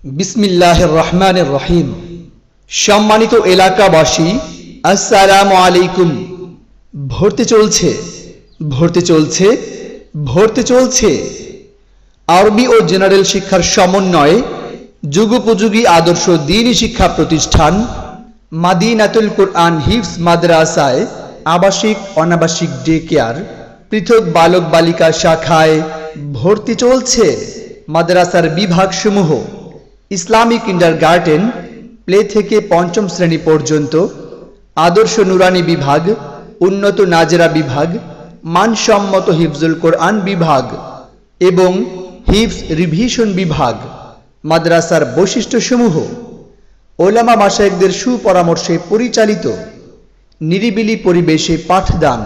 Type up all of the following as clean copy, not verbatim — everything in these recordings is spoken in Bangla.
বিসমিল্লাহির রহমানির রহিম। সম্মানিত এলাকাবাসী, আসসালামু আলাইকুম। ভর্তি চলছে আরবি ও জেনারেল শিক্ষার সমন্বয়ে যুগোপযোগী আদর্শ দ্বীনি শিক্ষা প্রতিষ্ঠান মাদিনাতুল কুরআন হিফজ মাদ্রাসায় আবাসিক অনাবাসিক ডে কেয়ার পৃথক বালক বালিকা শাখায় ভর্তি চলছে। মাদ্রাসার বিভাগসমূহ: ইসলামিক কিন্ডারগার্টেন, প্লে থেকে পঞ্চম শ্রেণী পর্যন্ত, আদর্শ নুরানি বিভাগ, উন্নত নাজেরা বিভাগ, মানসম্মত হিফজুল কোরআন বিভাগ এবং হিফজ রিভিশন বিভাগ। মাদ্রাসার বৈশিষ্ট্যসমূহ: ওলামা মাশায়েখদের সুপরামর্শে পরিচালিত, নিরিবিলি পরিবেশে পাঠদান,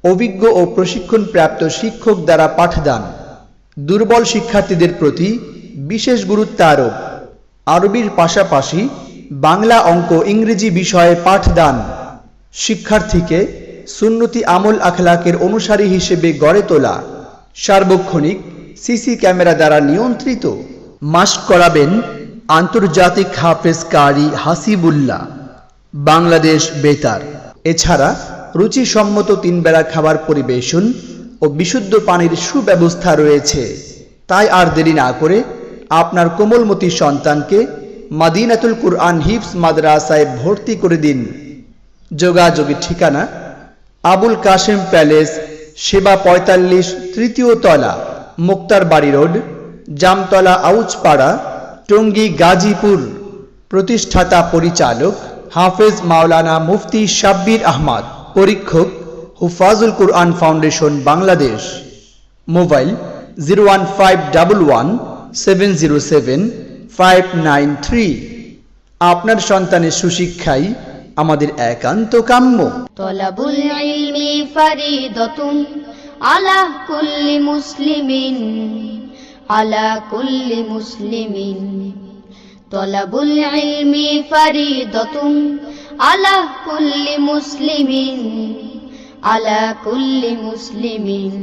অভিজ্ঞ ও প্রশিক্ষণপ্রাপ্ত শিক্ষক দ্বারা পাঠদান, দুর্বল শিক্ষার্থীদের প্রতি বিশেষ গুরুত্ব আরোপ, আরবির পাশাপাশি বাংলা, অঙ্ক, ইংরেজি বিষয়ে পাঠদান, শিক্ষার্থীকে সুন্নতি আমল আখলাকের অনুসারী হিসেবে গড়ে তোলা, সার্বক্ষণিক সিসি ক্যামেরা দ্বারা নিয়ন্ত্রিত। মাস্ক করাবেন আন্তর্জাতিক হাফেজ কারি হাসিবুল্লাহ, বাংলাদেশ বেতার। এছাড়া রুচিসম্মত 3 বেলা খাবার পরিবেশন ও বিশুদ্ধ পানির সুব্যবস্থা রয়েছে। তাই আর দেরি না করে আপনার কোমলমতি সন্তানকে মাদিনাতুল কুরআন হিফজ মাদ্রাসায় ভর্তি করে দিন। যোগাযোগের ঠিকানা: আবুল কাশেম প্যালেস, সেবা 45, তৃতীয় তলা, মুক্তার বাড়ি রোড, জামতলা, আউচপাড়া, টঙ্গী, গাজীপুর। প্রতিষ্ঠাতা পরিচালক হাফেজ মাওলানা মুফতি শাব্বির আহমদ। পরীক্ষক হুফাজুল কুরআন ফাউন্ডেশন, বাংলাদেশ। মোবাইল 01511707593। আপনার সন্তানের সুশিক্ষাই আমাদের একান্ত কাম্য। তলাবুল ইলমি ফারিদাতুন আলা কুল্লি মুসলিমিন তলাবুল ইলমি ফারিদাতুন আলা কুল্লি মুসলিমিন